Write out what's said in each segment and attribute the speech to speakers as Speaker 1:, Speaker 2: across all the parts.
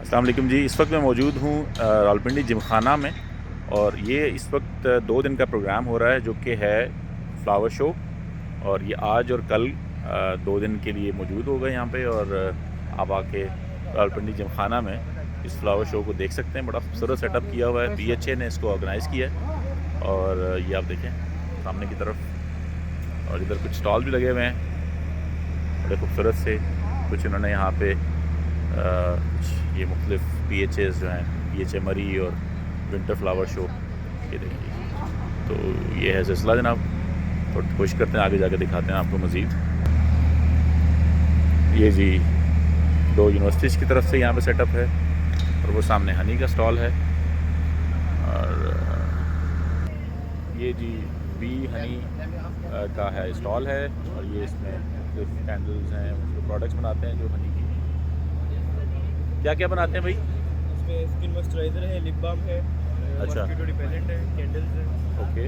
Speaker 1: अस्सलाम वालेकुम जी। इस वक्त मैं मौजूद हूँ रावलपिंडी जिमखाना में, और ये इस वक्त 2 दिन का प्रोग्राम हो रहा है जो कि है फ्लावर शो। और ये आज और कल 2 दिन के लिए मौजूद होगा यहाँ पे। और आप आके रावलपिंडी जिमखाना में इस फ्लावर शो को देख सकते हैं। बड़ा खूबसूरत सेटअप किया हुआ है, PHA ने इसको ऑर्गेनाइज़ किया है। और ये आप देखें सामने की तरफ, और इधर कुछ स्टॉल भी लगे हुए हैं बड़े खूबसूरत से। कुछ इन्होंने यहाँ पे ये मुख्तलिफ PHAs जो हैं, PHA मरी और विंटर फ्लावर शो, ये देखिए। तो ये है सिलसिला जनाब। तो कोशिश करते हैं आगे जाके दिखाते हैं आपको मज़ीद। ये जी 2 यूनिवर्सिटीज़ की तरफ से यहाँ पे सेटअप है, और वो सामने हनी का स्टॉल है। और ये जी बी हनी का है स्टॉल है। और ये इसमें मुख्तलिफ कैंडल्स हैं, मुख्तलिफ प्रोडक्ट्स बनाते हैं जो हनी की। क्या क्या बनाते हैं भाई?
Speaker 2: इसमें स्किन मॉइस्चराइज़र है, लिप बाम है,
Speaker 1: अच्छा,
Speaker 2: मॉस्किटो रिपेलेंट है, कैंडल्स है।
Speaker 1: ओके,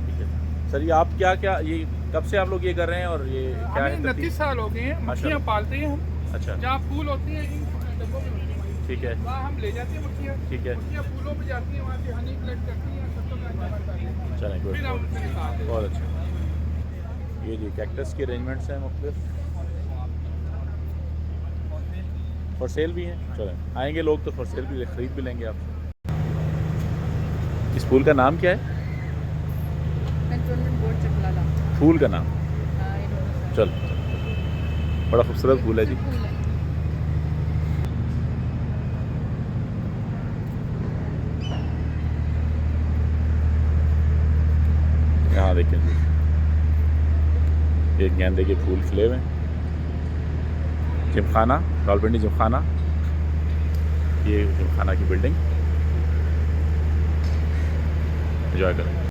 Speaker 1: ठीक है सर। ये आप क्या क्या, ये कब से आप लोग ये कर रहे हैं, और ये क्या है?
Speaker 3: 29 साल हो गए हैं। मक्खियाँ पालते हैं हम।
Speaker 1: अच्छा,
Speaker 3: जहाँ फूल होती हैं इन डब्बों में होती हैं,
Speaker 1: ठीक है,
Speaker 3: वहाँ हम ले जाते हैं मक्खियाँ।
Speaker 1: ठीक है,
Speaker 3: मक्खियाँ फूलों पे जाती हैं, वहाँ से हनी कलेक्ट करती हैं, सबको इस्तेमाल करती हैं,
Speaker 1: चलें गुड,
Speaker 3: फिर हम उनसे निकालते हैं।
Speaker 1: बहुत अच्छा। ये जी कैक्टस के अरेंजमेंट्स हैं मुख्तलिफ, फॉर सेल भी हैं। चलें, आएंगे लोग तो फॉर सेल भी ख़रीद भी लेंगे आप। इस फूल का नाम क्या है?
Speaker 4: कंट्रोलमेंट बोर्ड चकलाला।
Speaker 1: फूल का नाम? चल, बड़ा खूबसूरत फूल है जी। यहाँ देखें जी, ये गेंदे के फूल खिले हुए हैं। जिमखाना, रावलपिंडी जिमखाना, ये जिमखाना की बिल्डिंग। एंजॉय करें।